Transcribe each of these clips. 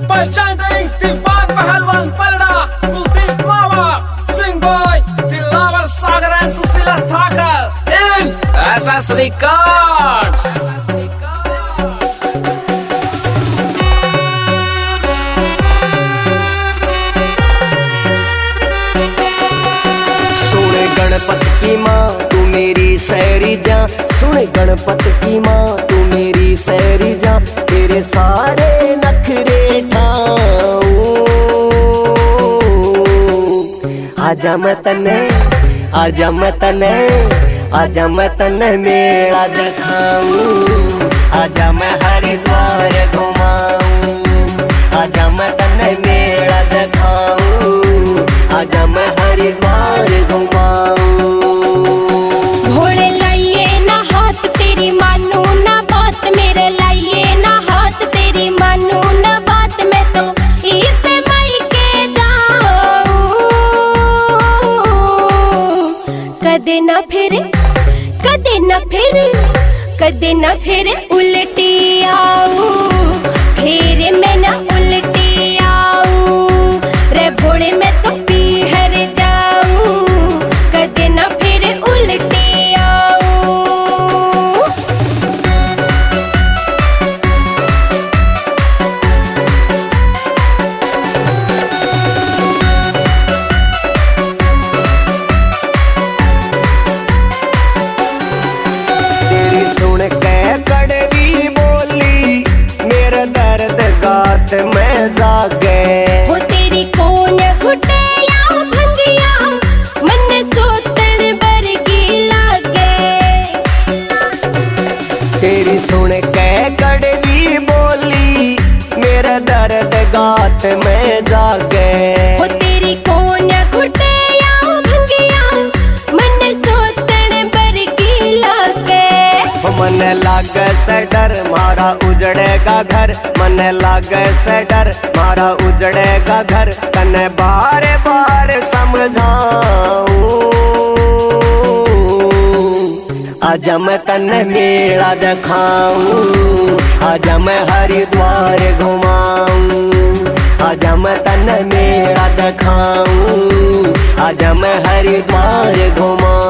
Presenting Dipang Pahalwan Palda, Kuldeep Mawar, Singh Boy, Dilawar Sagar and Susila Thakur in SS Records. Ganpat की माँ तू मेरी सैरी जा, सुन गणपत की माँ तू मेरी सैरी जा, तेरे सारे नखरे ठाऊं। आजा मैं तने, आजा मैं तने, आजा मैं तने मेला दिखाऊं, आजा मैं हरिद्वार घुमाऊं, आजा मैं तने मेला दिखाऊं, आजा मैं हरिद्वार घुमाऊं। घोड़े लाइए ना हाथ तेरी मानू ना बात, मेरे लाइए ना हाथ तेरी मानू ना बात, मैं तो ईद मई के जाऊं। कदे ना फिर, कदे ना फिर, कदे ना फिर उल्टी आऊं, फिर मैं ना उल्टी आऊं। रे भोले मैं तो पीहर जाऊं, कदे ना फिर उल्टी आऊं। तेरी सुन के कड़वी बोली मेरा दर्द गात में जागे, हो तेरी कौन घुटिया भंगिया मन सोतन बरगी लागे। तेरी सुन के कड़वी बोली मेरा दर्द गात में जागे, हो तेरी कौन घुटिया भंगिया मन सोतन बरगी लागे। मन लागे से डर मारा उजड़ेगा घर, मन लागे से डर मारा उजड़ेगा घर, तने बार बार समझाऊं। आजा मैं तने मेला दिखाऊं, आजा मैं हरिद्वार घुमाऊं, आजा मैं तने मेला दिखाऊं, आजा मैं हरिद्वार घुमाऊं।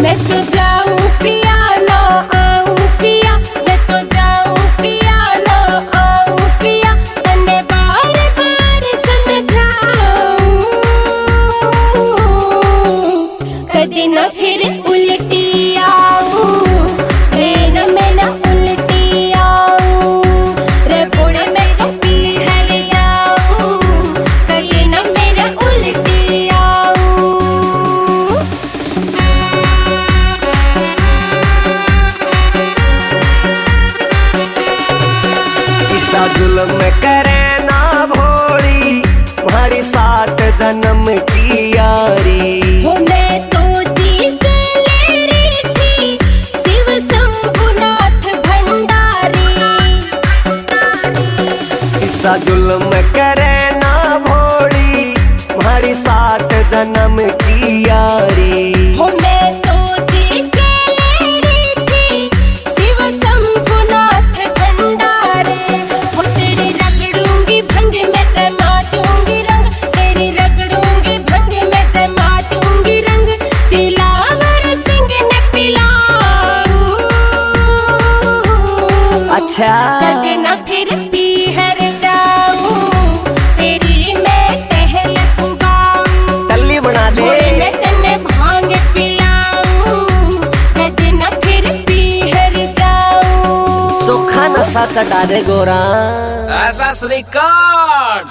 मैं तो जाऊं पिया ना आऊं पिया, मैं तो जाऊं पिया ना आऊं पिया, तन्ने बार बार समझाऊं। कदे ना फिर उल्टी आऊं, फिर मैं ना उल्टी आऊं। रे बूढ़े मैं तो पीहर जाऊं, कदे ना मेरा उल्टी आऊं। ईसा जुल्म करे ना भोली, तुम्हारी 7 जन्म की यारी। हो मैं तो जी से ले रही थी शिव शंभुनाथ भंडारी। ईसा जुल्म करे ना भोली, तुम्हारी 7 जन्म की यारी। हो मैं तो जी से ले रही थी शिव शंभुनाथ भंडारी। हो तेरी रगड़ूंगी भंग में चमाटूंगी रंग, तेरी रगड़ूंगी भंग में चमाटूंगी रंग, दिलावर सिंह ने पिलाऊं। अच्छा कदे ना फिर पीहर जाऊं, तेरी मैं टहल उगाऊं। टल्ली बना सटा दे गोरा। ऐसा श्रीकांत